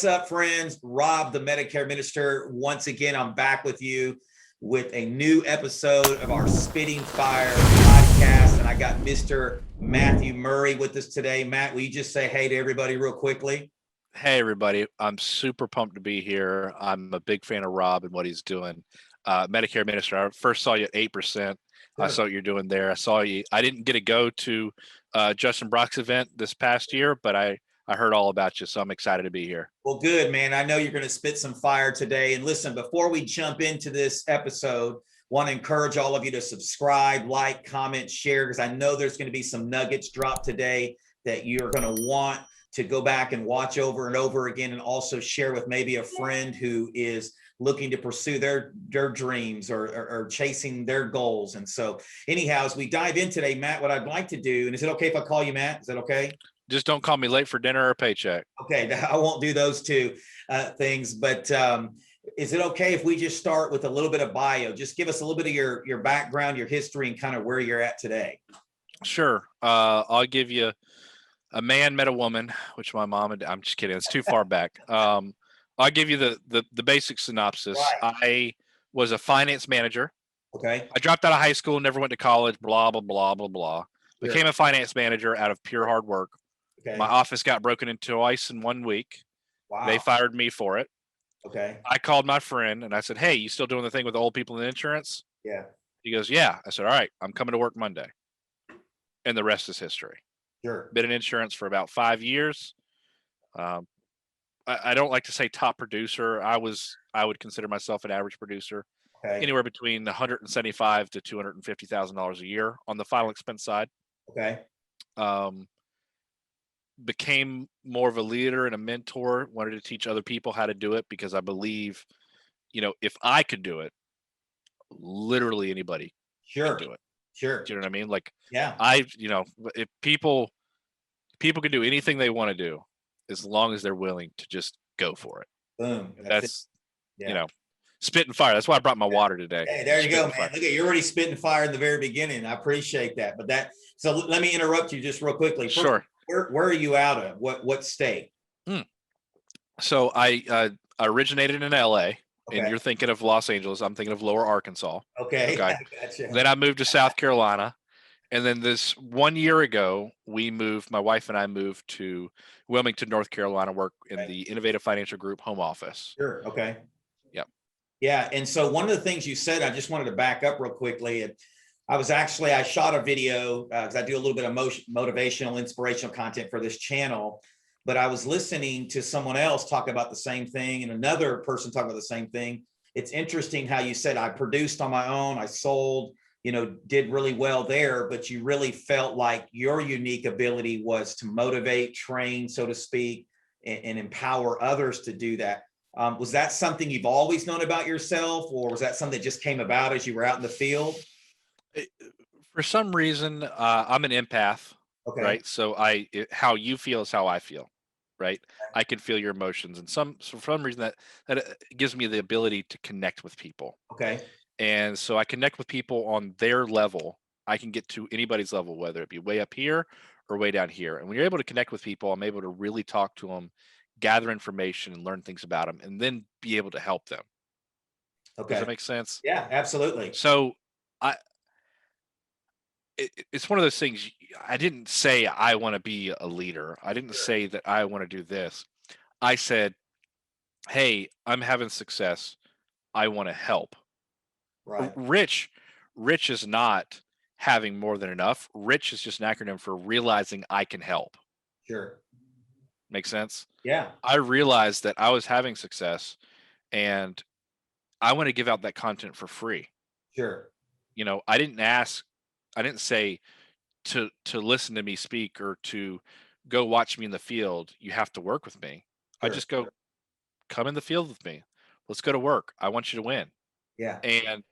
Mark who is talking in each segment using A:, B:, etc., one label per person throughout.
A: What's up, friends? Rob, the Medicare minister. Once again, I'm back with you with a new episode of our Spitting Fire podcast. And I got Mr. Matthew Murray with us today. Matt, will you just say hey to everybody real quickly?
B: Hey, everybody. I'm super pumped to be here. I'm a big fan of Rob and what he's doing. Medicare minister, I first saw you at 8%.
A: Sure.
B: I saw what you're doing there. I saw you. I didn't get to go to Justin Brock's event this past year, but I heard all about you, so I'm excited to be here.
A: Well, good, man. I know you're going to spit some fire today. And listen, before we jump into this episode, want to encourage all of you to subscribe, like, comment, share, because I know there's going to be some nuggets dropped today that you're going to want to go back and watch over and over again, and also share with maybe a friend who is looking to pursue their dreams or chasing their goals. And so anyhow, as we dive in today, Matt, what I'd like to do, and is it okay if I call you Matt? Is that okay?
B: Just don't call me late for dinner or a paycheck.
A: Okay, I won't do those two things, but is it okay if we just start with a little bit of bio? Just give us a little bit of your background, your history, and kind of where you're at today.
B: Sure. I'll give you a man met a woman, which my mom and I'm just kidding. It's too far back. I'll give you the basic synopsis. Right. I was a finance manager.
A: Okay.
B: I dropped out of high school, never went to college, blah, blah, blah, blah, blah. Sure. Became a finance manager out of pure hard work. Okay. My office got broken into twice in 1 week. Wow. They fired me for it.
A: Okay.
B: I called my friend and I said, hey, you still doing the thing with the old people in insurance?
A: Yeah.
B: He goes, yeah. I said, all right, I'm coming to work Monday. And the rest is history.
A: Sure.
B: Been in insurance for about 5 years. I don't like to say top producer. I would consider myself an average producer. Okay. Anywhere between $175,000 to $250,000 a year on the final expense side.
A: Okay.
B: Became more of a leader and a mentor. Wanted to teach other people how to do it because I believe, if I could do it, literally anybody
A: can
B: do it.
A: Sure.
B: Do you know what I mean? Like,
A: yeah.
B: If people can do anything they want to do, as long as they're willing to just go for it.
A: Boom.
B: That's spitting fire. That's why I brought my water today.
A: Hey, there you go, man. Look at you're already spitting fire in the very beginning. I appreciate that. But so let me interrupt you just real quickly. First,
B: sure.
A: Where are you out of? What state?
B: So I originated in LA. Okay. And you're thinking of Los Angeles. I'm thinking of Lower Arkansas.
A: Okay. Gotcha.
B: Then I moved to South Carolina. And then this 1 year ago, my wife and I moved to Wilmington, North Carolina, work in the Innovative Financial Group home office.
A: Sure. Okay.
B: Yep.
A: Yeah. And so one of the things you said, I just wanted to back up real quickly. I shot a video because I do a little bit of motivational, inspirational content for this channel, but I was listening to someone else talk about the same thing and another person talk about the same thing. It's interesting how you said, I produced on my own, I sold, did really well there, but you really felt like your unique ability was to motivate, train, so to speak, and empower others to do that. Was that something you've always known about yourself, or was that something that just came about as you were out in the field?
B: For some reason, I'm an empath, right? So how you feel is how I feel, right? I can feel your emotions, and for some reason that gives me the ability to connect with people.
A: Okay.
B: And so I connect with people on their level. I can get to anybody's level, whether it be way up here or way down here. And when you're able to connect with people, I'm able to really talk to them, gather information, and learn things about them, and then be able to help them.
A: Okay.
B: Does that make sense?
A: Yeah, absolutely.
B: So it's one of those things. I didn't say I want to be a leader. I didn't say that I want to do this. I said, hey, I'm having success. I want to help.
A: Right.
B: Rich is not having more than enough. Rich is just an acronym for realizing I can help.
A: Sure.
B: Make sense?
A: Yeah.
B: I realized that I was having success and I want to give out that content for free.
A: Sure.
B: I didn't say to listen to me speak or to go watch me in the field, you have to work with me. Sure. I just go, come in the field with me. Let's go to work. I want you to win.
A: Yeah.
B: And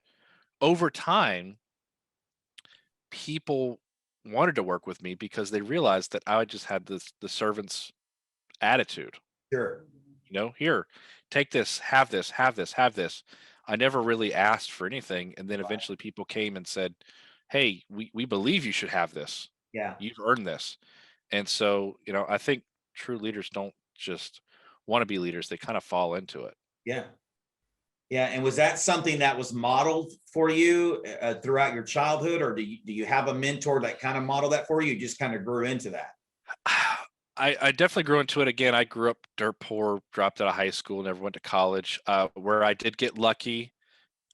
B: over time, people wanted to work with me because they realized that I just had the servant's attitude.
A: Sure.
B: Here, take this, have this, have this, have this. I never really asked for anything. And then eventually people came and said, hey, we believe you should have this.
A: Yeah.
B: You've earned this. And so, I think true leaders don't just wannabe leaders, they kind of fall into it.
A: Yeah. Yeah. And was that something that was modeled for you throughout your childhood, or do you have a mentor that kind of modeled that for you? You just kind of grew into that?
B: I definitely grew into it. Again, I grew up dirt poor, dropped out of high school, never went to college. Where I did get lucky,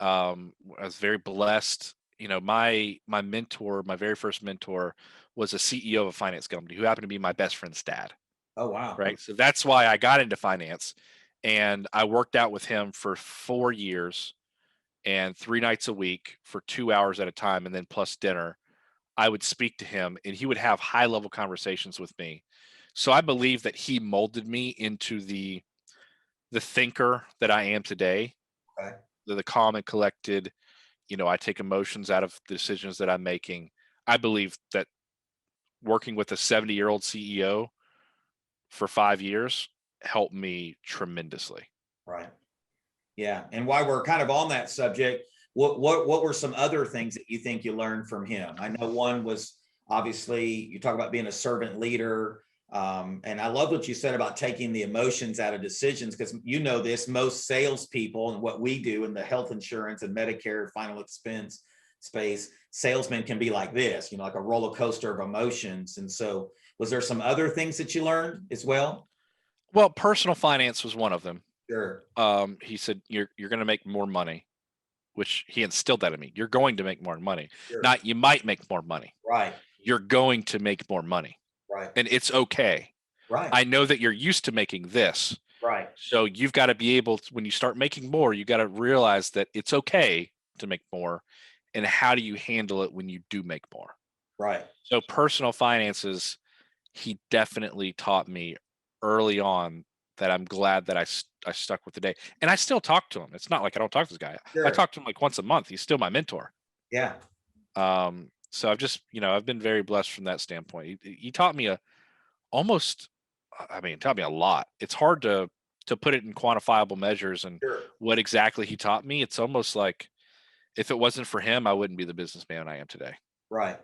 B: I was very blessed. My mentor, my very first mentor, was a CEO of a finance company who happened to be my best friend's dad.
A: Oh, wow.
B: Right, so that's why I got into finance, and I worked out with him for 4 years, and 3 nights a week for 2 hours at a time, and then plus dinner. I would speak to him, and he would have high level conversations with me. So I believe that he molded me into the thinker that I am today,
A: Okay.
B: the calm and collected. I take emotions out of the decisions that I'm making. I believe that working with a 70-year-old CEO for 5 years helped me tremendously.
A: Right. Yeah. And while we're kind of on that subject, what were some other things that you think you learned from him? I know one was obviously you talk about being a servant leader. And I love what you said about taking the emotions out of decisions, because this, most salespeople and what we do in the health insurance and Medicare final expense space, salesmen can be like this, like a roller coaster of emotions. And so was there some other things that you learned as well?
B: Well, personal finance was one of them.
A: Sure.
B: He said, you're going to make more money, which he instilled that in me. You're going to make more money.
A: Sure.
B: Not you might make more money.
A: Right.
B: You're going to make more money.
A: Right.
B: And it's okay.
A: Right.
B: I know that you're used to making this.
A: Right.
B: So you've got to be able to, when you start making more, you got to realize that it's okay to make more. And how do you handle it when you do make more?
A: Right.
B: So personal finances, he definitely taught me early on, that I'm glad that I stuck with today. And I still talk to him. It's not like I don't talk to this guy. I
A: Sure.
B: talk to him like once a month. He's still my mentor.
A: Yeah.
B: So I've just, I've been very blessed from that standpoint. He taught me taught me a lot. It's hard to put it in quantifiable measures and
A: Sure.
B: what exactly he taught me. It's almost like if it wasn't for him, I wouldn't be the businessman I am today.
A: Right.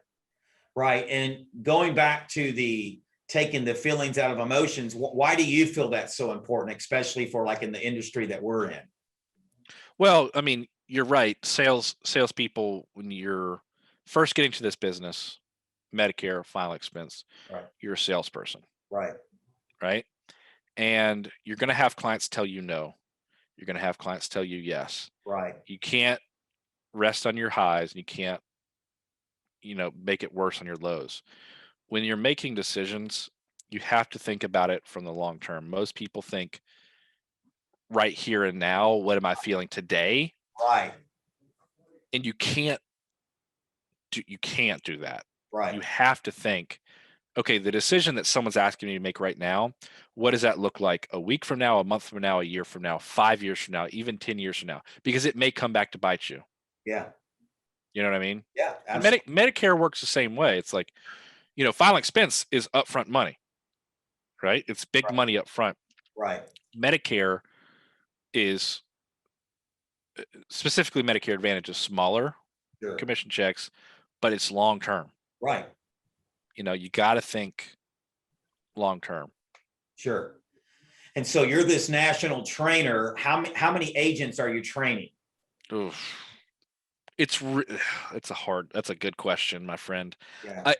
A: Right. And going back to the taking the feelings out of emotions, why do you feel that's so important, especially for like in the industry that we're in?
B: Well, you're right. Salespeople, when you're first getting to this business, Medicare, final expense,
A: Right.
B: you're a salesperson,
A: Right.
B: right? And you're going to have clients tell you no. You're going to have clients tell you yes.
A: Right.
B: You can't rest on your highs, and you can't, make it worse on your lows. When you're making decisions, you have to think about it from the long term. Most people think right here and now, what am I feeling today?
A: Right.
B: And you can't do that.
A: Right.
B: You have to think, okay, the decision that someone's asking me to make right now, what does that look like a week from now, a month from now, a year from now, 5 years from now, even 10 years from now? Because it may come back to bite you.
A: Yeah.
B: You know what I mean?
A: Yeah.
B: And
A: Absolutely.
B: Medicare works the same way. It's like, final expense is upfront money, right? It's big
A: Right.
B: money up front.
A: Right.
B: Medicare is, specifically Medicare Advantage, is smaller
A: Sure.
B: commission checks, but it's long term.
A: Right.
B: You got to think long term.
A: Sure. And so you're this national trainer. How many agents are you training?
B: Oof. That's a good question, my friend.
A: Yeah.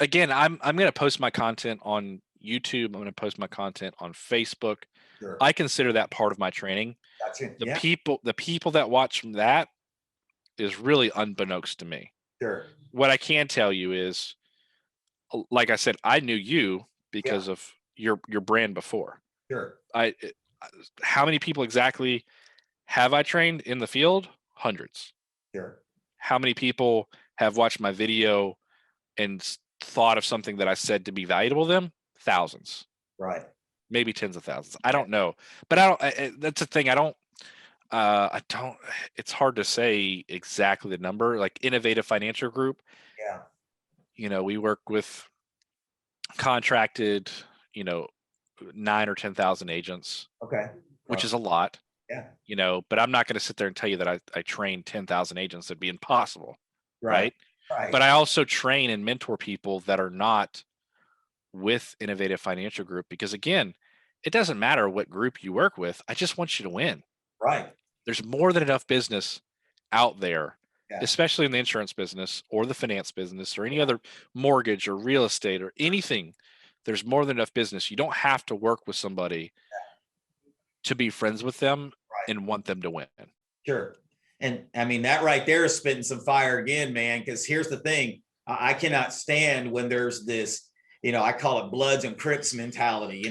B: Again, I'm going to post my content on YouTube. I'm going to post my content on Facebook.
A: Sure.
B: I consider that part of my training.
A: Gotcha.
B: The
A: Yeah.
B: people that watch from that is really unbeknownst to me.
A: Sure.
B: What I can tell you is, like I said, I knew you because of your brand before.
A: Sure.
B: How many people exactly have I trained in the field? Hundreds.
A: Sure.
B: How many people have watched my video and thought of something that I said to be valuable to them? Thousands.
A: Right.
B: Maybe tens of thousands. I don't know, but I don't. That's the thing. I don't. It's hard to say exactly the number. Like Innovative Financial Group,
A: Yeah.
B: we work with contracted, 9 or 10,000 agents,
A: Okay.
B: which is a lot.
A: Yeah.
B: But I'm not going to sit there and tell you that I train 10,000 agents. That'd be impossible,
A: Right.
B: right?
A: Right.
B: But I also train and mentor people that are not with Innovative Financial Group, because again, it doesn't matter what group you work with. I just want you to win.
A: Right.
B: There's more than enough business out there,
A: Yeah.
B: especially in the insurance business or the finance business or any other mortgage or real estate or anything. There's more than enough business. You don't have to work with somebody to be friends with them
A: Right.
B: and want them to win.
A: Sure. And I mean, that right there is spitting some fire again, man, because here's the thing. I cannot stand when there's this, I call it Bloods and Crips mentality,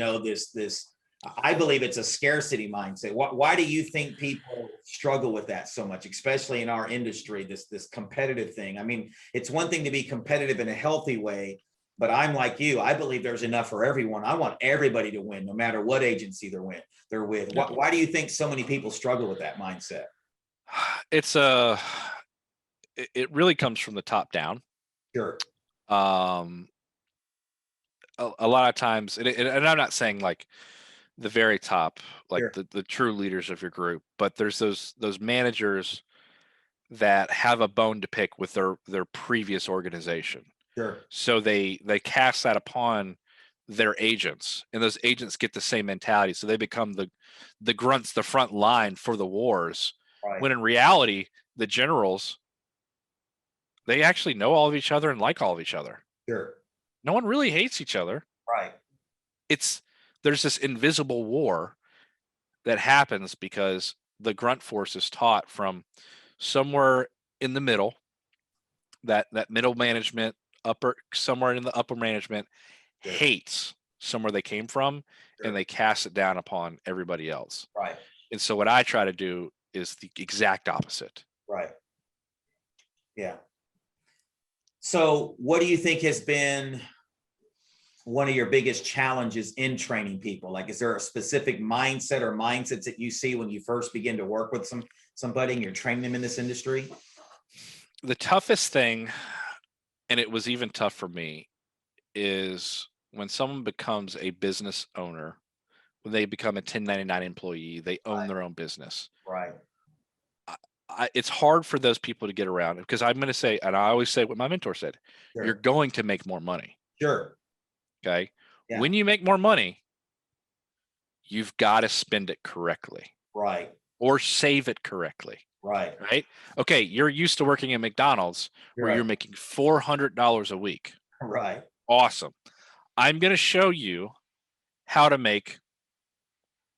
A: I believe it's a scarcity mindset. Why do you think people struggle with that so much, especially in our industry, this competitive thing? I mean, it's one thing to be competitive in a healthy way, but I'm like you. I believe there's enough for everyone. I want everybody to win, no matter what agency they're with. Why do you think so many people struggle with that mindset?
B: It's it really comes from the top down.
A: Sure.
B: Um, a lot of times, and I'm not saying like the very top, like
A: Sure.
B: the true leaders of your group, but there's those managers that have a bone to pick with their previous organization.
A: Sure.
B: So they cast that upon their agents, and those agents get the same mentality. So they become the grunts, the front line for the wars.
A: Right.
B: When in reality, the generals, they actually know all of each other and like all of each other.
A: Sure.
B: No one really hates each other.
A: Right.
B: It's There's this invisible war that happens because the grunt force is taught from somewhere in the middle, that middle management, upper somewhere in the upper management
A: Sure.
B: hates somewhere they came from, and
A: Sure.
B: they cast it down upon everybody else.
A: Right.
B: And so what I try to do is the exact opposite.
A: Right. Yeah. So what do you think has been one of your biggest challenges in training people? Like, is there a specific mindset or mindsets that you see when you first begin to work with somebody and you're training them in this industry?
B: The toughest thing, and it was even tough for me, is when someone becomes a business owner, when they become a 1099 employee, they own
A: Right.
B: their own business.
A: Right.
B: It's hard for those people to get around, because I'm going to say, and I always say what my mentor said, you're
A: Sure.
B: going to make more money.
A: Sure.
B: Okay.
A: Yeah.
B: When you make more money, you've got to spend it correctly
A: Right.
B: or save it correctly.
A: Right.
B: Right. Okay. You're used to working at McDonald's where you're
A: Right.
B: making $400 a week.
A: Right.
B: Awesome. I'm going to show you how to make,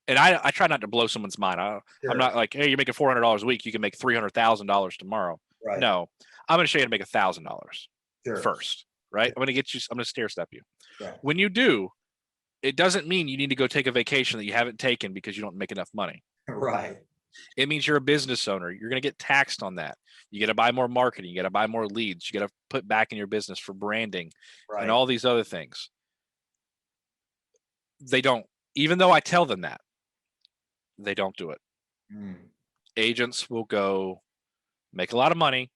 B: and I try not to blow someone's mind. I'm
A: Sure.
B: not like, hey, you're making $400 a week, you can make $300,000 tomorrow.
A: Right.
B: No, I'm going to show you how to make $1,000
A: Sure.
B: first, right?
A: Sure.
B: I'm going to stair step you.
A: Yeah.
B: When you do, it doesn't mean you need to go take a vacation that you haven't taken because you don't make enough money.
A: Right.
B: It means you're a business owner. You're going to get taxed on that. You got to buy more marketing. You got to buy more leads. You got to put back in your business for branding and
A: Right.
B: all these other things. They don't, even though I tell them that, they don't do it.
A: Mm.
B: Agents will go make a lot of money,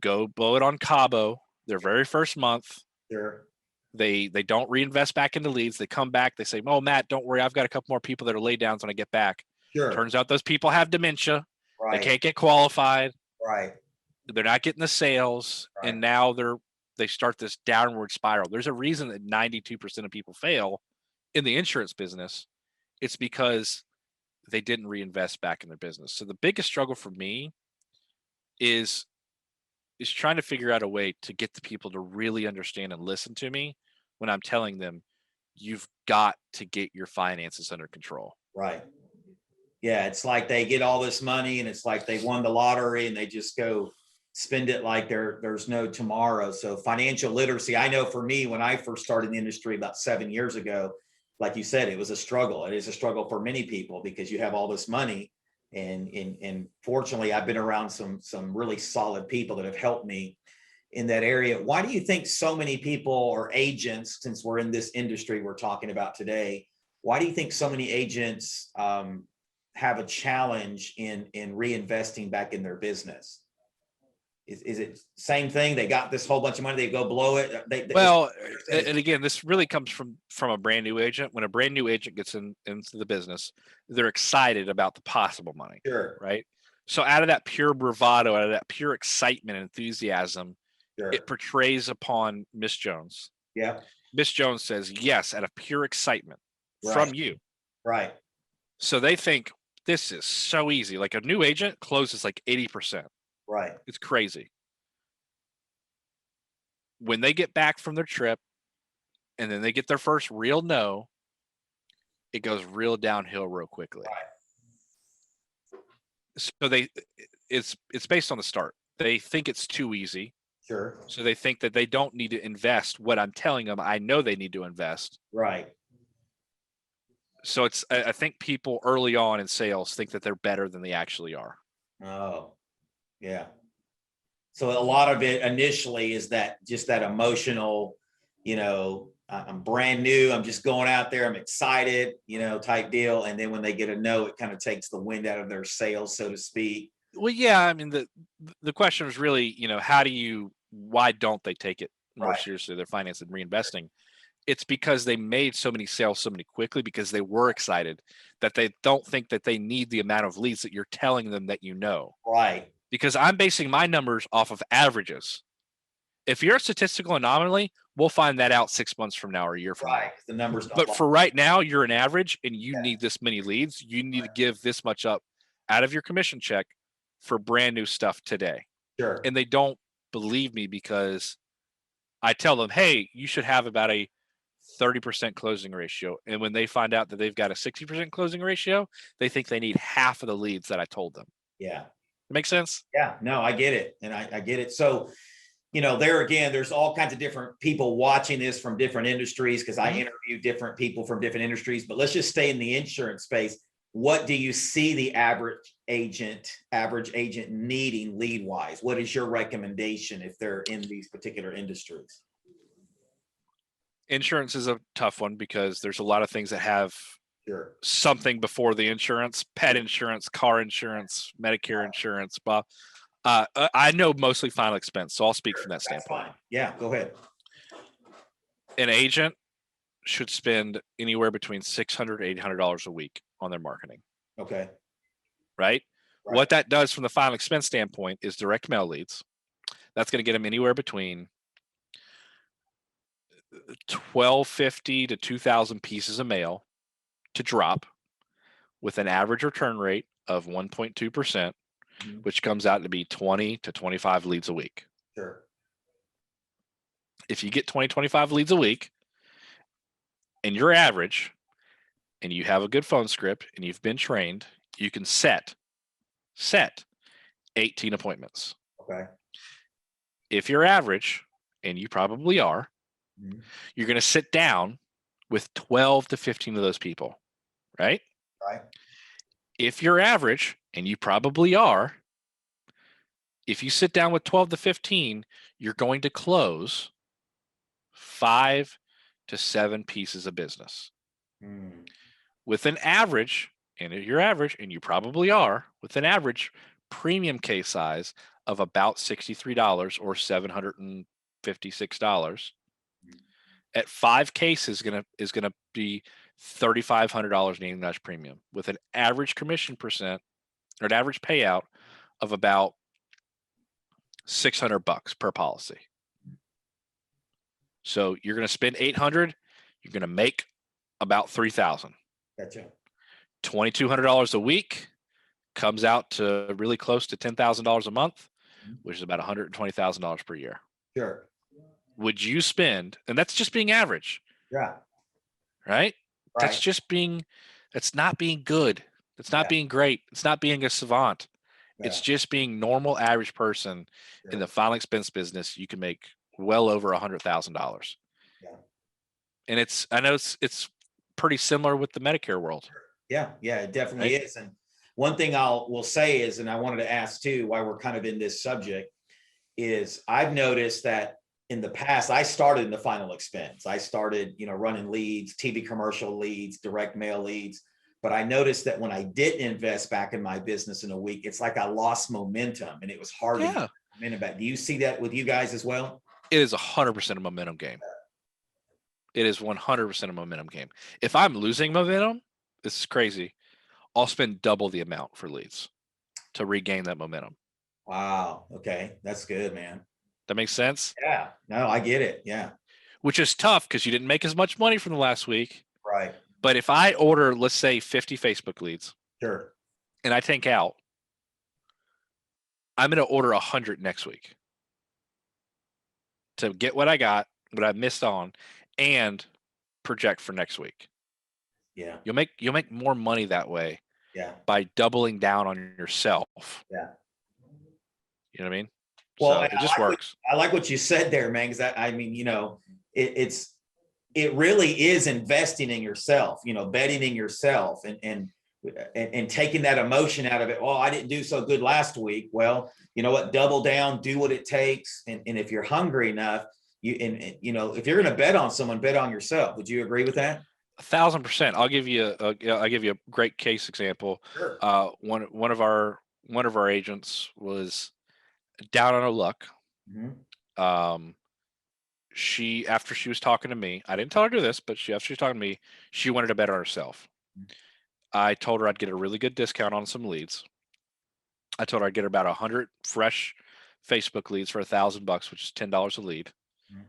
B: go blow it on Cabo their very first month.
A: Sure.
B: They don't reinvest back into leads. They come back. They say, "Oh, Matt, don't worry. I've got a couple more people that are laid downs when I get back."
A: Sure.
B: Turns out those people have dementia. They
A: Right.
B: can't get qualified.
A: Right.
B: They're not getting the sales,
A: Right.
B: and now they start this downward spiral. There's a reason that 92% of people fail in the insurance business. It's because they didn't reinvest back in their business. So the biggest struggle for me is trying to figure out a way to get the people to really understand and listen to me when I'm telling them, you've got to get your finances under control.
A: Right. Yeah. It's like they get all this money and it's like they won the lottery and they just go spend it like there's no tomorrow. So financial literacy, I know for me, when I first started in the industry about 7 years ago, like you said, it was a struggle. It is a struggle for many people because you have all this money. And fortunately, I've been around some really solid people that have helped me in that area. Why do you think so many people or agents, since we're in this industry we're talking about today, why do you think so many agents have a challenge in reinvesting back in their business? Is it same thing? They got this whole bunch of money, they go blow it.
B: Well, and again, this really comes from a brand new agent. When a brand new agent gets into the business, they're excited about the possible money,
A: Sure.
B: right? So out of that pure bravado, out of that pure excitement and enthusiasm,
A: Sure.
B: it portrays upon Miss Jones.
A: Yeah.
B: Miss Jones says yes out of pure excitement. from you.
A: Right.
B: So they think this is so easy. Like a new agent closes like 80%.
A: Right.
B: It's crazy. When they get back from their trip and then they get their first real no, it goes real downhill real quickly.
A: Right.
B: So it's based on the start. They think it's too easy.
A: Sure.
B: So they think that they don't need to invest what I'm telling them. I know they need to invest.
A: Right.
B: So I think people early on in sales think that they're better than they actually are.
A: Oh, yeah. So a lot of it initially is that just that emotional, I'm brand new. I'm just going out there. I'm excited, type deal. And then when they get a no, it kind of takes the wind out of their sails, so to speak.
B: Well, yeah. I mean, the question is really, why don't they take it more
A: Right.
B: seriously, their finance and reinvesting? It's because they made so many sales so many quickly because they were excited that they don't think that they need the amount of leads that you're telling them that
A: Right.
B: Because I'm basing my numbers off of averages. If you're a statistical anomaly, we'll find that out 6 months from now or a year from
A: Right. The numbers
B: now.
A: don't
B: But
A: lie.
B: for right now, you're an average and you
A: Yeah.
B: need this many leads. You need to give this much up out of your commission check for brand new stuff today.
A: Sure.
B: And they don't believe me because I tell them, hey, you should have about a 30% closing ratio. And when they find out that they've got a 60% closing ratio, they think they need half of the leads that I told them.
A: Yeah.
B: Make sense?
A: Yeah. No, I get it. And I get it. So, there again, there's all kinds of different people watching this from different industries because I interview different people from different industries. But let's just stay in the insurance space. What do you see the average agent needing lead wise? What is your recommendation if they're in these particular industries?
B: Insurance is a tough one because there's a lot of things that have
A: Sure.
B: something before the insurance: pet insurance, car insurance, Medicare insurance. But I know mostly final expense, so I'll speak from that
A: That's
B: standpoint.
A: fine. Yeah, go ahead.
B: An agent should spend anywhere between $600 to $800 a week on their marketing.
A: Okay.
B: Right? What that does from the final expense standpoint is direct mail leads. That's going to get them anywhere between 1,250 to 2,000 pieces of mail to drop with an average return rate of 1.2%, which comes out to be 20 to 25 leads a week.
A: Sure.
B: If you get 20, 25 leads a week and you're average and you have a good phone script and you've been trained, you can set 18 appointments.
A: Okay.
B: If you're average, and you probably are, you're going to sit down with 12 to 15 of those people, right?
A: Right.
B: If you're average, and you probably are, if you sit down with 12 to 15, you're going to close 5 to 7 pieces of business. With an average, and if you're average, and you probably are, with an average premium case size of about $63 or $756, at 5 cases is gonna be $3,500 in annualized premium with an average commission percent or an average payout of about $600 per policy. So you're going to spend $800, you're going to make about $3,000.
A: Gotcha.
B: $2,200 a week comes out to really close to $10,000 a month, which is about $120,000 per year.
A: Sure.
B: Would you spend, and that's just being average.
A: Yeah.
B: Right? That's not being good. It's not being great. It's not being a savant. It's just being normal average person in the final expense business. You can make well over $100,000.
A: Yeah.
B: And I know it's pretty similar with the Medicare world.
A: Yeah, it definitely is. And one thing will say is, and I wanted to ask too, why we're kind of in this subject, is I've noticed that in the past, I started in the final expense. I started, running leads, TV commercial leads, direct mail leads. But I noticed that when I didn't invest back in my business in a week, it's like I lost momentum and it was hard to get momentum back. Do you see that with you guys as well?
B: It is 100% a momentum game. It is 100% a momentum game. If I'm losing momentum, this is crazy, I'll spend double the amount for leads to regain that momentum.
A: Wow. Okay. That's good, man.
B: That makes sense?
A: Yeah. No, I get it. Yeah.
B: Which is tough because you didn't make as much money from the last week.
A: Right.
B: But if I order, let's say 50 Facebook leads
A: Sure.
B: and I tank out, I'm going to order 100 next week to get what I got, what I missed on, and project for next week.
A: Yeah.
B: You'll make more money that way
A: Yeah.
B: by doubling down on yourself.
A: Yeah.
B: You know what I mean?
A: Well,
B: So
A: and
B: it just works.
A: I like what you said there, man, because I mean, you know, it really is investing in yourself, you know, betting in yourself and taking that emotion out of it. Oh, I didn't do so good last week. Well, you know what? Double down, do what it takes. And if you're hungry enough, you know, if you're going to bet on someone, bet on yourself. Would you agree with that?
B: 1,000%. I'll give you a great case example.
A: Sure.
B: One of our agents was down on her luck.
A: Mm-hmm.
B: After she was talking to me, I didn't tell her to do this, but after she was talking to me, she wanted to bet on herself. I told her I'd get a really good discount on some leads. I told her I'd get her about 100 fresh Facebook leads for $1,000, which is $10 a lead.
A: Mhm.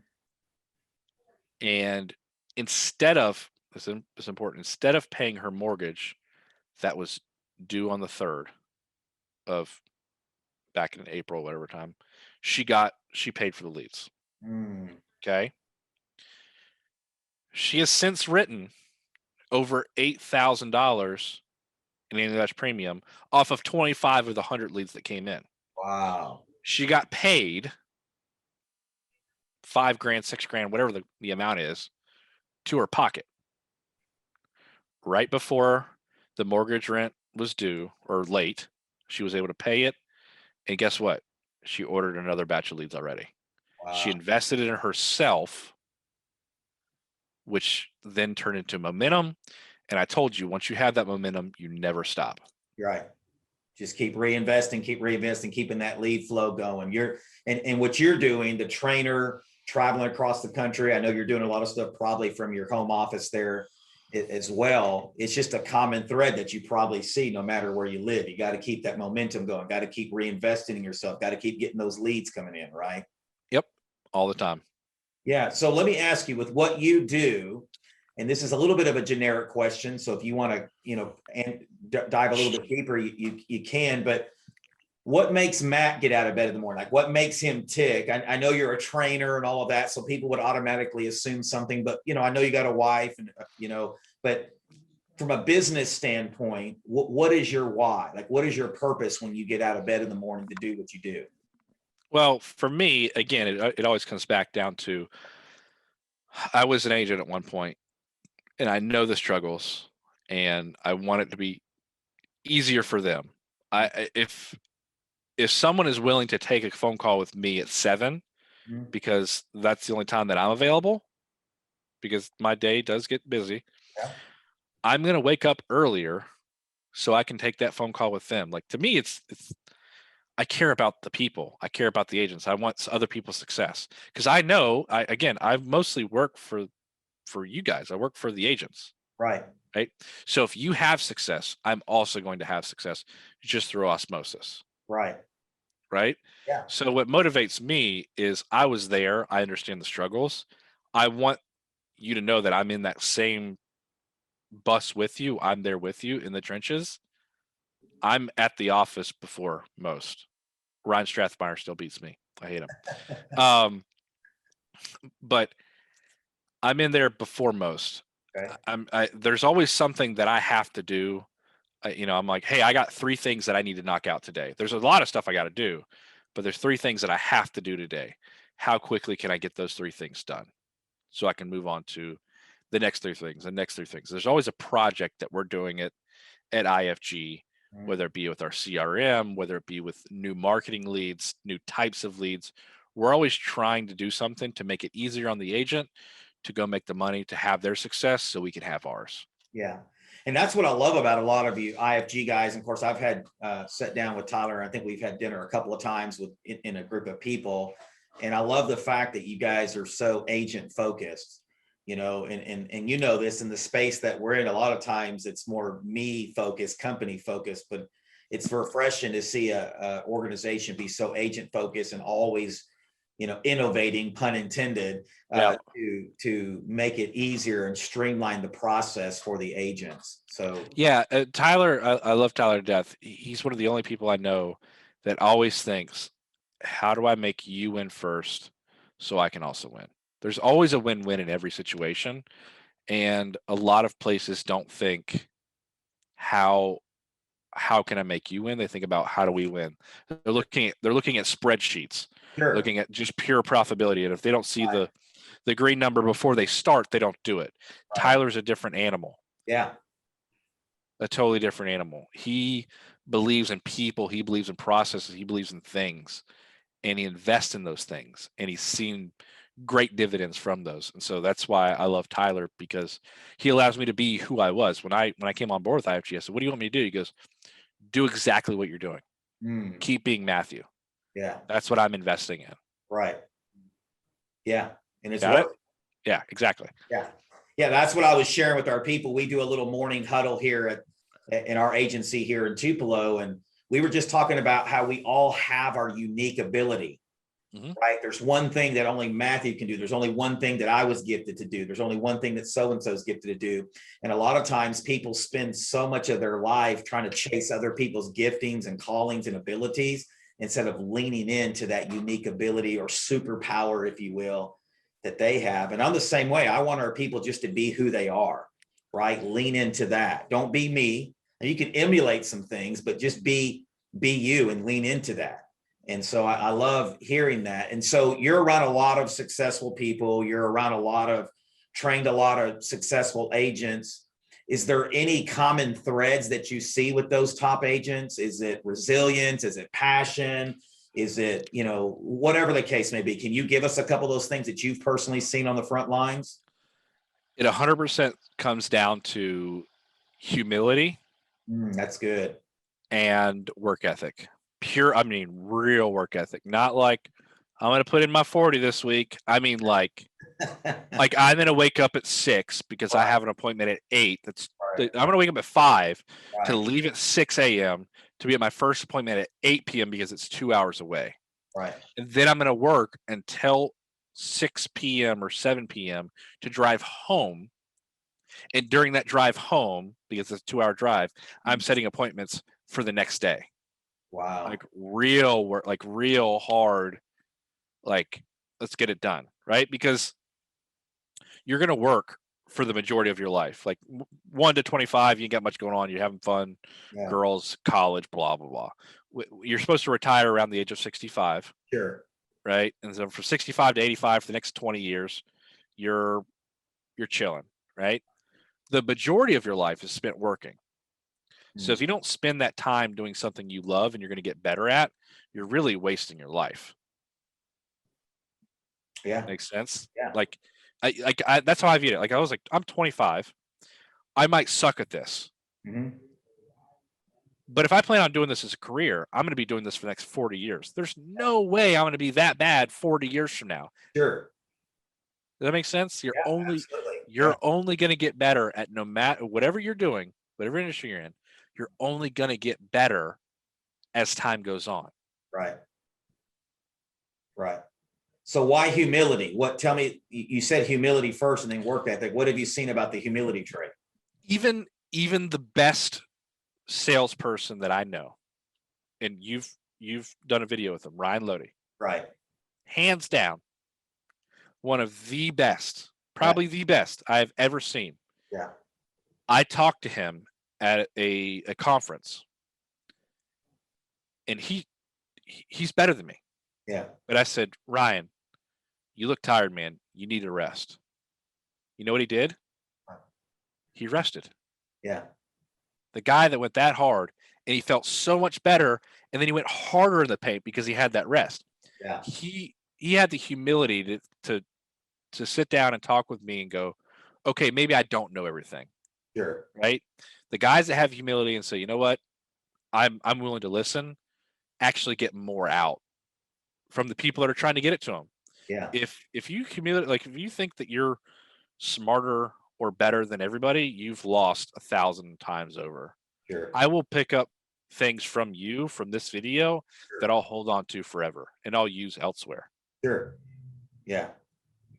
B: And instead of, this is important, instead of paying her mortgage that was due on the 3rd of back in April, whatever time, she paid for the leads.
A: Mm.
B: Okay. She has since written over $8,000 in annualized premium off of 25 of the 100 leads that came in.
A: Wow.
B: She got paid $5,000, $6,000, whatever the amount is, to her pocket right before the mortgage rent was due or late. She was able to pay it. And guess what? She ordered another batch of leads already. She
A: Wow.
B: invested in herself, which then turned into momentum. And I told you, once you have that momentum, you never stop.
A: Right. Just keep reinvesting, keeping that lead flow going. And what you're doing, the trainer traveling across the country. I know you're doing a lot of stuff probably from your home office there as well. It's just a common thread that you probably see no matter where you live. You got to keep that momentum going, got to keep reinvesting in yourself, got to keep getting those leads coming in, right?
B: Yep. All the time.
A: Yeah. So let me ask you, with what you do, and this is a little bit of a generic question, so if you want to, you know, and dive a little bit deeper, you can. But what makes Matt get out of bed in the morning? Like, what makes him tick? I know you're a trainer and all of that, so people would automatically assume something. But you know, I know you got a wife, and you know, but from a business standpoint, what is your why? Like, what is your purpose when you get out of bed in the morning to do what you do?
B: Well, for me, again, it always comes back down to, I was an agent at one point, and I know the struggles, and I want it to be easier for them. If someone is willing to take a phone call with me at 7,
A: Mhm.
B: because that's the only time that I'm available, because my day does get busy,
A: Yeah.
B: I'm going to wake up earlier so I can take that phone call with them. Like, to me, it's I care about the people. I care about the agents. I want other people's success, because I know, I mostly work for you guys. I work for the agents,
A: Right.
B: right? So if you have success, I'm also going to have success, just through osmosis,
A: Right.
B: right?
A: Yeah.
B: So what motivates me is, I was there. I understand the struggles. I want you to know that I'm in that same bus with you. I'm there with you in the trenches. I'm at the office before most. Ryan Strathmeyer still beats me. I hate him. Um, but I'm in there before most.
A: Okay.
B: There's always something that I have to do. I'm like, hey, I got 3 things that I need to knock out today. There's a lot of stuff I got to do, but there's 3 things that I have to do today. How quickly can I get those 3 things done so I can move on to the next 3 things, the next 3 things? There's always a project that we're doing at IFG,
A: Mhm.
B: whether it be with our CRM, whether it be with new marketing leads, new types of leads. We're always trying to do something to make it easier on the agent to go make the money, to have their success so we can have ours.
A: Yeah. And that's what I love about a lot of you IFG guys. And of course, I've had sat down with Tyler. I think we've had dinner a couple of times in a group of people. And I love the fact that you guys are so agent focused, you know, and you know this, in the space that we're in, a lot of times it's more me focused, company focused, but it's refreshing to see a organization be so agent focused and always, innovating, pun intended,
B: Yeah.
A: to make it easier and streamline the process for the agents. So
B: Yeah, Tyler, I love Tyler to death. He's one of the only people I know that always thinks, how do I make you win first so I can also win? There's always a win-win in every situation. And a lot of places don't think how can I make you win? They think about how do we win? They're looking at spreadsheets,
A: sure.
B: looking at just pure profitability. And if they don't see
A: Right.
B: the green number before they start, they don't do it.
A: Right.
B: Tyler's a different animal.
A: Yeah.
B: A totally different animal. He believes in people, he believes in processes, he believes in things, and he invests in those things, and he's seen great dividends from those. And so that's why I love Tyler, because he allows me to be who I was. When I came on board with IFGS, I said, what do you want me to do? He goes, do exactly what you're doing.
A: Mm.
B: Keep being Matthew.
A: Yeah.
B: That's what I'm investing in.
A: Right. Yeah. And it's
B: Got it?
A: work.
B: Yeah, exactly.
A: Yeah. Yeah. That's what I was sharing with our people. We do a little morning huddle here in our agency here in Tupelo. And we were just talking about how we all have our unique ability, right? There's one thing that only Matthew can do. There's only one thing that I was gifted to do. There's only one thing that so-and-so is gifted to do. And a lot of times people spend so much of their life trying to chase other people's giftings and callings and abilities instead of leaning into that unique ability or superpower, if you will, that they have. And I'm the same way. I want our people just to be who they are, right? Lean into that. Don't be me. And you can emulate some things, but just be you and lean into that. And so I love hearing that. And so you're around a lot of successful people. You're around trained a lot of successful agents. Is there any common threads that you see with those top agents? Is it resilience? Is it passion? Is it, whatever the case may be? Can you give us a couple of those things that you've personally seen on the front lines?
B: It 100% comes down to humility.
A: That's good.
B: And work ethic. Real work ethic. Not like, I'm going to put in my 40 this week. I mean, like I'm going to wake up at 6 because I have an appointment at 8. I'm going to wake up at 5 to leave at 6 a.m. to be at my first appointment at 8 p.m. because it's 2 hours away.
A: Right.
B: And then I'm going to work until 6 p.m. or 7 p.m. to drive home. And during that drive home, because it's a 2-hour drive, I'm setting appointments for the next day.
A: Wow.
B: Like real work, like real hard, like let's get it done, right? Because you're going to work for the majority of your life. Like 1 to 25, you ain't got much going on. You're having fun, girls, college, blah, blah, blah. You're supposed to retire around the age of 65.
A: Sure.
B: Right. And so from 65 to 85 for the next 20 years, you're chilling, right? The majority of your life is spent working. So if you don't spend that time doing something you love and you're going to get better at, you're really wasting your life.
A: Yeah.
B: Makes sense?
A: Yeah.
B: Like I that's how I viewed it. Like I was like, I'm 25. I might suck at this. But if I plan on doing this as a career, I'm going to be doing this for the next 40 years. There's no way I'm going to be that bad 40 years from now.
A: Sure.
B: Does that make sense? You're only going to get better at no matter whatever you're doing, whatever industry you're in. You're only going to get better as time goes on.
A: Right. Right. So why humility? Tell me, you said humility first and then work ethic. What have you seen about the humility trait?
B: Even the best salesperson that I know, and you've done a video with him, Ryan Lodi.
A: Right.
B: Hands down, one of the best, probably the best I've ever seen.
A: Yeah.
B: I talked to him at a conference, and he's better than me.
A: Yeah.
B: But I said, Ryan, you look tired, man. You need a rest. You know what he did? He rested.
A: Yeah.
B: The guy that went that hard, and he felt so much better, and then he went harder in the paint because he had that rest.
A: Yeah.
B: He had the humility to sit down and talk with me and go, okay, maybe I don't know everything.
A: Sure.
B: Right? The guys that have humility and say, you know what, I'm willing to listen, actually get more out from the people that are trying to get it to them.
A: Yeah.
B: If you humility, like if you think that you're smarter or better than everybody, you've lost 1,000 times over.
A: Sure.
B: I will pick up things from you from this video that I'll hold on to forever and I'll use elsewhere.
A: Sure. Yeah.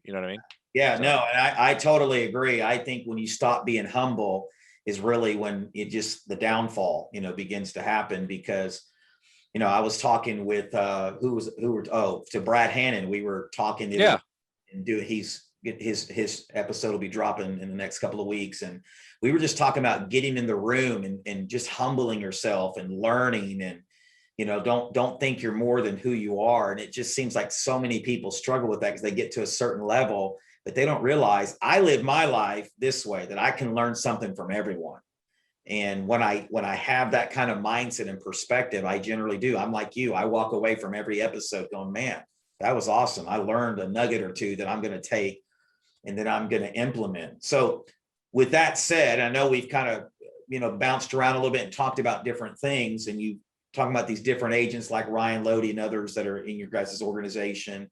B: You know what I mean?
A: Yeah,
B: So
A: no, and I totally agree. I think when you stop being humble is really when it just the downfall, begins to happen because, I was talking with to Brad Hannon. We were talking the other day
B: yeah,
A: and his episode will be dropping in the next couple of weeks. And we were just talking about getting in the room and just humbling yourself and learning and don't think you're more than who you are. And it just seems like so many people struggle with that because they get to a certain level, but they don't realize I live my life this way, that I can learn something from everyone. And when I have that kind of mindset and perspective, I generally do. I'm like you. I walk away from every episode going, man, that was awesome. I learned a nugget or two that I'm going to take and that I'm going to implement. So with that said, I know we've kind of, bounced around a little bit and talked about different things, and you talking about these different agents like Ryan Lodi and others that are in your guys' organization.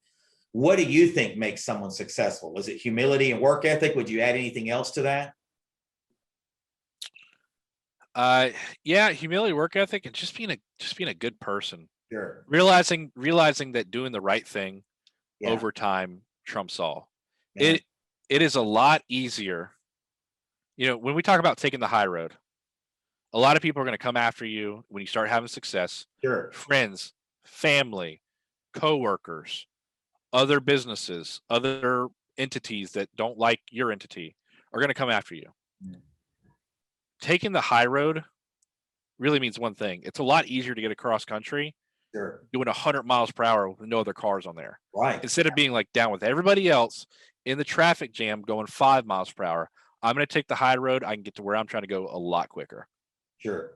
A: What do you think makes someone successful? Was it humility and work ethic? Would you add anything else to that?
B: yeah, humility, work ethic, and just being a good person.
A: Sure.
B: Realizing that doing the right thing
A: Yeah.
B: over time trumps all.
A: Yeah.
B: It is a lot easier. When we talk about taking the high road, a lot of people are going to come after you when you start having success.
A: Sure.
B: Friends, family, coworkers, other businesses, other entities that don't like your entity are going to come after you.
A: Mm.
B: Taking the high road really means one thing. It's a lot easier to get across country
A: Sure.
B: doing 100 miles per hour with no other cars on there.
A: Right.
B: Instead of being like down with everybody else in the traffic jam going 5 miles per hour, I'm going to take the high road. I can get to where I'm trying to go a lot quicker.
A: Sure.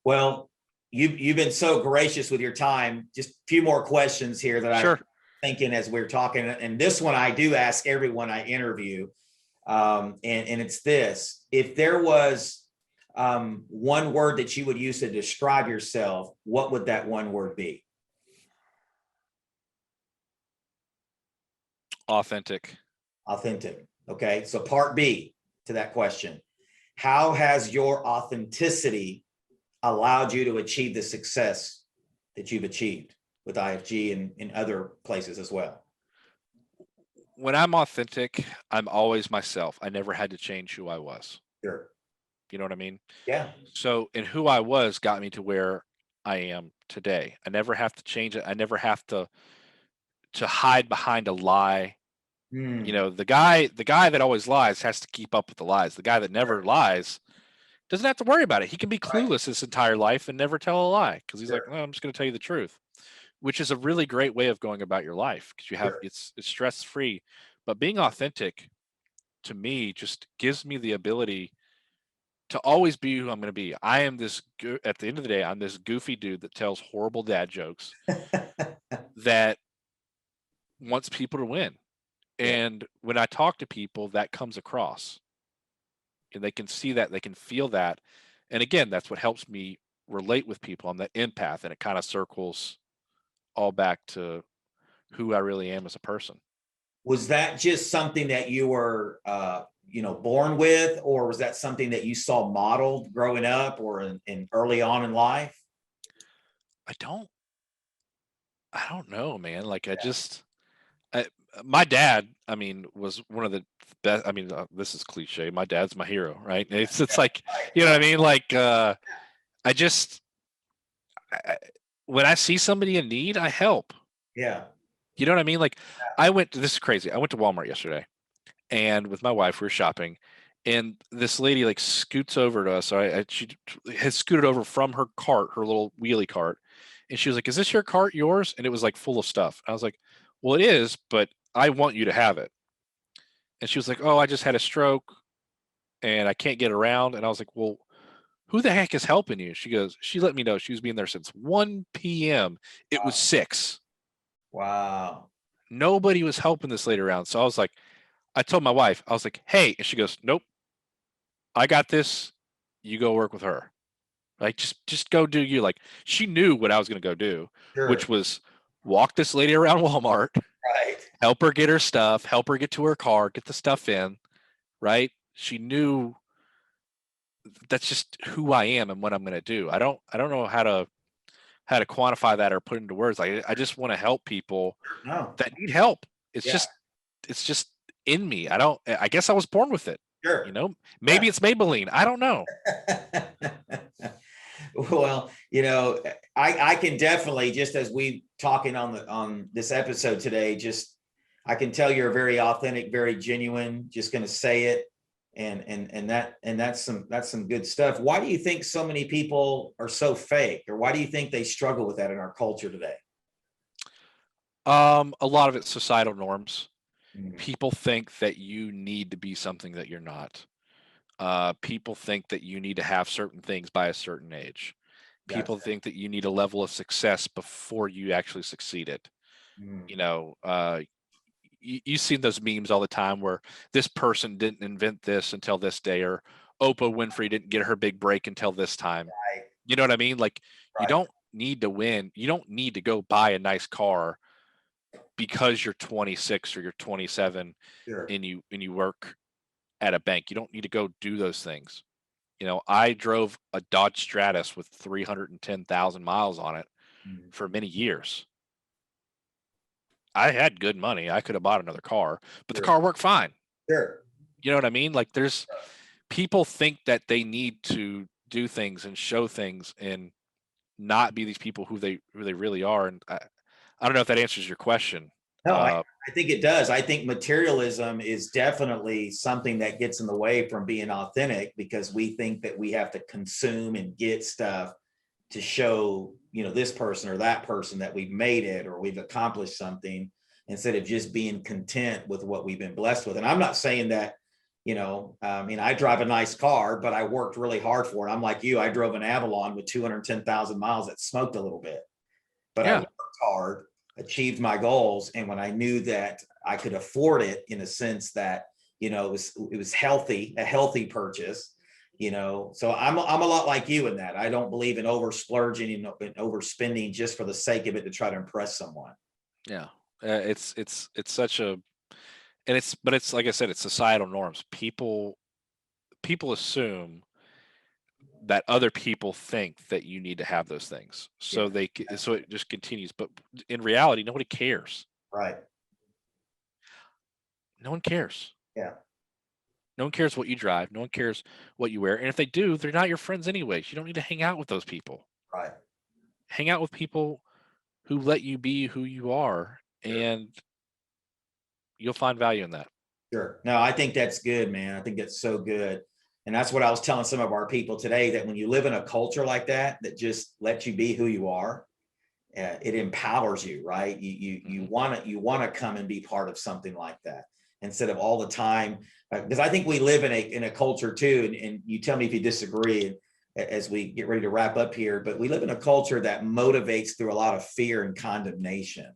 A: Well, you've been so gracious with your time. Just a few more questions here that I'm
B: Sure.
A: thinking as we're talking. And this one I do ask everyone I interview. And it's this: if there was one word that you would use to describe yourself, what would that one word be?
B: Authentic.
A: Authentic. Okay. So part B to that question: how has your authenticity allowed you to achieve the success that you've achieved with IFG and in other places as well?
B: When I'm authentic, I'm always myself. I never had to change who I was.
A: Sure.
B: You know what I mean?
A: Yeah.
B: So, and who I was got me to where I am today. I never have to change it. I never have to hide behind a lie.
A: Hmm.
B: The guy that always lies has to keep up with the lies. The guy that never lies doesn't have to worry about it. He can be
A: Right.
B: clueless his entire life and never tell a lie because he's like,
A: Sure.
B: "Oh, I'm just going to tell you the truth," which is a really great way of going about your life because
A: Sure.
B: it's stress free. But being authentic to me just gives me the ability to always be who I'm going to be. I am at the end of the day, I'm this goofy dude that tells horrible dad jokes that wants people to win.
A: Yeah.
B: And when I talk to people, that comes across and they can see that, they can feel that. And again, that's what helps me relate with people. I'm that empath, and it kind of circles all back to who I really am as a person.
A: Was that just something that you were, born with, or was that something that you saw modeled growing up or in early on in life?
B: I don't, I don't know, man. Like I, my dad, I mean, was one of the best. I mean, this is cliche. My dad's my hero, right? It's like, you know what I mean? Like, I just, I, when I see somebody in need, I help.
A: Yeah.
B: You know what I mean? Like, this is crazy. I went to Walmart yesterday and with my wife, we were shopping, and this lady like scoots over to us. So she has scooted over from her cart, her little wheelie cart. And she was like, "Is this your cart, yours?" And it was like full of stuff. I was like, "Well, it is, but I want you to have it." And she was like, "Oh, I just had a stroke and I can't get around." And I was like, "Well, who the heck is helping you?" She goes, she let me know she was being there since 1 p.m. It was 6.
A: Wow.
B: Nobody was helping this lady around. So I was like, I told my wife, I was like, "Hey," and she goes, "Nope, I got this. You go work with her. Like, just go do you." Like, she knew what I was gonna go do, which
A: Sure.
B: was walk this lady around Walmart,
A: Right.
B: help her get her stuff, help her get to her car, get the stuff in, right? She knew that's just who I am and what I'm gonna do. I don't know how to quantify that or put into words. I just want to help people
A: No.
B: that need help. It's
A: Yeah.
B: just it's just in me. I guess I was born with it. You
A: Sure.
B: know,
A: Yeah.
B: maybe it's Maybelline. I don't know.
A: Well, I can definitely, just as we talking on this episode today, just I can tell you're very authentic, very genuine, just going to say it. And that's some good stuff. Why do you think so many people are so fake, or why do you think they struggle with that in our culture today?
B: A lot of it's societal norms.
A: Mhm.
B: People think that you need to be something that you're not. People think that you need to have certain things by a certain age. People
A: Gotcha.
B: think that you need a level of success before you actually succeeded.
A: Mhm.
B: You know, you see those memes all the time where this person didn't invent this until this day, or Oprah Winfrey didn't get her big break until this time.
A: Right.
B: You know what I mean? Like, you
A: Right.
B: don't need to win. You don't need to go buy a nice car because you're 26 or you're 27
A: Sure.
B: and you work at a bank. You don't need to go do those things. I drove a Dodge Stratus with 310,000 miles on it
A: Mhm.
B: for many years. I had good money. I could have bought another car, but the
A: Sure.
B: car worked fine.
A: Sure.
B: You know what I mean? Like, there's people think that they need to do things and show things and not be these people who they really are. And I don't know if that answers your question.
A: No, I think it does. I think materialism is definitely something that gets in the way from being authentic, because we think that we have to consume and get stuff to show, this person or that person that we've made it or we've accomplished something, instead of just being content with what we've been blessed with. And I'm not saying that, I drive a nice car, but I worked really hard for it. I'm like you, I drove an Avalon with 210,000 miles that smoked a little bit, but I
B: Yeah.
A: worked hard, achieved my goals. And when I knew that I could afford it, in a sense that, it was healthy, a healthy purchase, so I'm a lot like you in that. I don't believe in over splurging and overspending just for the sake of it to try to impress someone.
B: Yeah. It's such a, and but it's like I said, it's societal norms. People assume that other people think that you need to have those things.
A: Yeah.
B: So it just continues. But in reality, nobody cares.
A: Right.
B: No one cares.
A: Yeah.
B: No one cares what you drive. No one cares what you wear. And if they do, they're not your friends anyways. You don't need to hang out with those people.
A: Right.
B: Hang out with people who let you be who you are,
A: Sure.
B: and you'll find value in that.
A: Sure. No, I think that's good, man. I think that's so good. And that's what I was telling some of our people today, that when you live in a culture like that, that just lets you be who you are, it empowers you, right? You
B: Mhm.
A: want to come and be part of something like that, instead of all the time. Because I think we live in a culture too, and you tell me if you disagree as we get ready to wrap up here. But we live in a culture that motivates through a lot of fear and condemnation,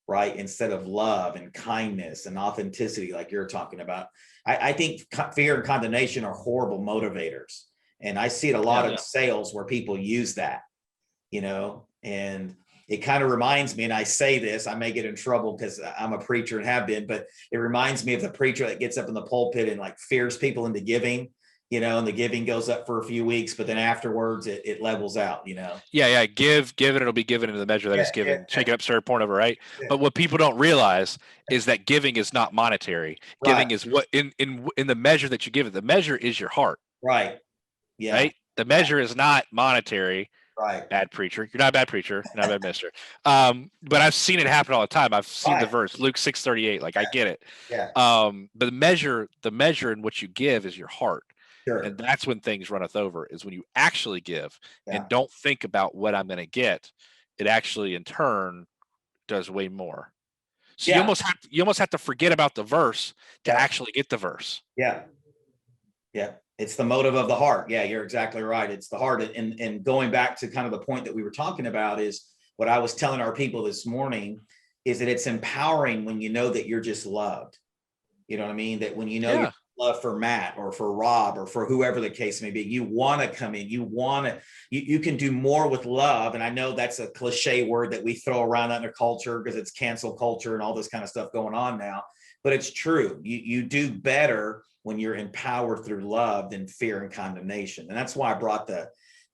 A: right? Instead of love and kindness and authenticity, like you're talking about. I think fear and condemnation are horrible motivators, and I see it a lot
B: Yeah.
A: in sales where people use that, and it kind of reminds me, and I say this, I may get in trouble because I'm a preacher and have been, but it reminds me of the preacher that gets up in the pulpit and like fears people into giving, and the giving goes up for a few weeks, but then afterwards it levels out.
B: Yeah. Give it, it'll be given in the measure that
A: Yeah,
B: is given.
A: yeah,
B: Shake it up, stir it, pour it over, right?
A: yeah.
B: But what people don't realize is that giving is not monetary.
A: Right,
B: Giving is what in the measure that you give it. The measure is your heart,
A: right. Yeah,
B: right? The
A: yeah,
B: measure is not monetary.
A: right,
B: Bad preacher. You're not a bad preacher. You're not a bad minister. But I've seen it happen all the time. I've seen the
A: right.
B: verse, Luke 6:38. Like, I get it.
A: Yeah,
B: But the measure in which you give is your heart. And
A: sure.
B: that's when things runneth over, is when you actually give
A: Yeah,
B: and don't think about what I'm going to get. It actually in turn does way more. So
A: yeah,
B: you almost have to forget about the verse to
A: yeah,
B: actually get the verse.
A: yeah. Yeah, it's the motive of the heart. Yeah, you're exactly right. It's the heart. And going back to kind of the point that we were talking about, is what I was telling our people this morning, is that it's empowering when you know that you're just loved. You know what I mean? That when you know you're
B: Yeah.
A: loved for Matt or for Rob or for whoever the case may be, you want to come in, you can do more with love. And I know that's a cliche word that we throw around in our culture because it's cancel culture and all this kind of stuff going on now, but it's true. You do better when you're empowered through love than fear and condemnation. And that's why I brought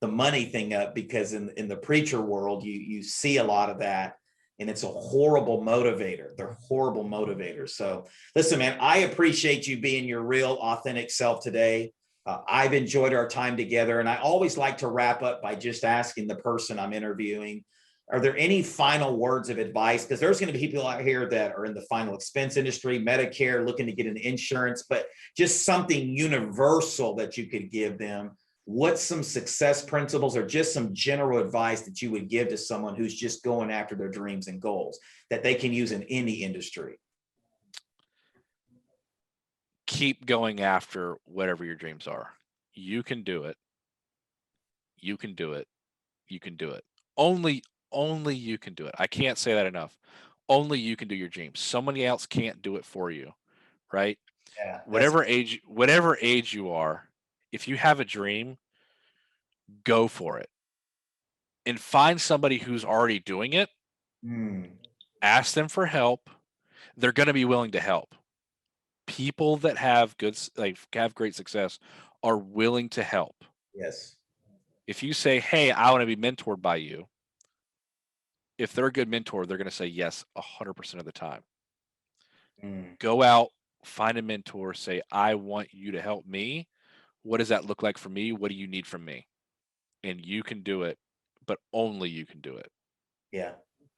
A: the money thing up, because in the preacher world, you see a lot of that. And it's a horrible motivator. They're horrible motivators. So listen, man, I appreciate you being your real authentic self today. I've enjoyed our time together. And I always like to wrap up by just asking the person I'm interviewing, are there any final words of advice? Because there's going to be people out here that are in the final expense industry, Medicare, looking to get an insurance, but just something universal that you could give them. What's some success principles or just some general advice that you would give to someone who's just going after their dreams and goals that they can use in any industry?
B: Keep going after whatever your dreams are. You can do it. You can do it. You can do it. Only you can do it. I can't say that enough. Only you can do your dreams. Somebody else can't do it for you, right?
A: Yeah.
B: Whatever age you are, if you have a dream, go for it. And find somebody who's already doing it. Ask them for help. They're going to be willing to help. People that have great success are willing to help.
A: Yes.
B: If you say, hey, I want to be mentored by you, if they're a good mentor, they're going to say yes 100% of the time. Go out, find a mentor, say, I want you to help me. What does that look like for me? What do you need from me? And you can do it, but only you can do it.
A: Yeah.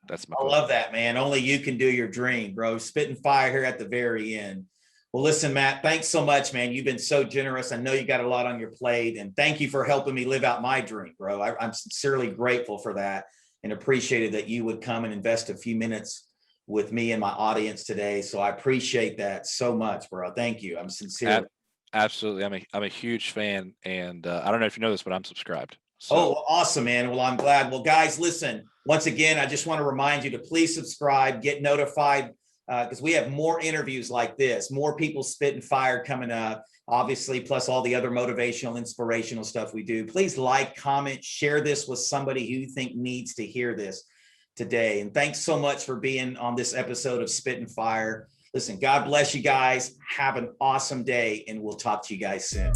B: That's my
A: I love that, man. Only you can do your dream, bro. Spitting fire here at the very end. Well, listen, Matt, thanks so much, man. You've been so generous. I know you got a lot on your plate, and thank you for helping me live out my dream, bro. I'm sincerely grateful for that and appreciated that you would come and invest a few minutes with me and my audience today. So I appreciate that so much, bro. Thank you. I'm sincere.
B: Absolutely. I'm a huge fan, and I don't know if you know this, but I'm subscribed. So.
A: Oh, awesome, man. Well, I'm glad. Well, guys, listen, once again, I just want to remind you to please subscribe, get notified, because we have more interviews like this, more people spitting fire coming up, obviously, plus all the other motivational, inspirational stuff we do. Please like, comment, share this with somebody who you think needs to hear this today. And thanks so much for being on this episode of Spitting Fire. Listen, God bless you guys. Have an awesome day, and we'll talk to you guys soon.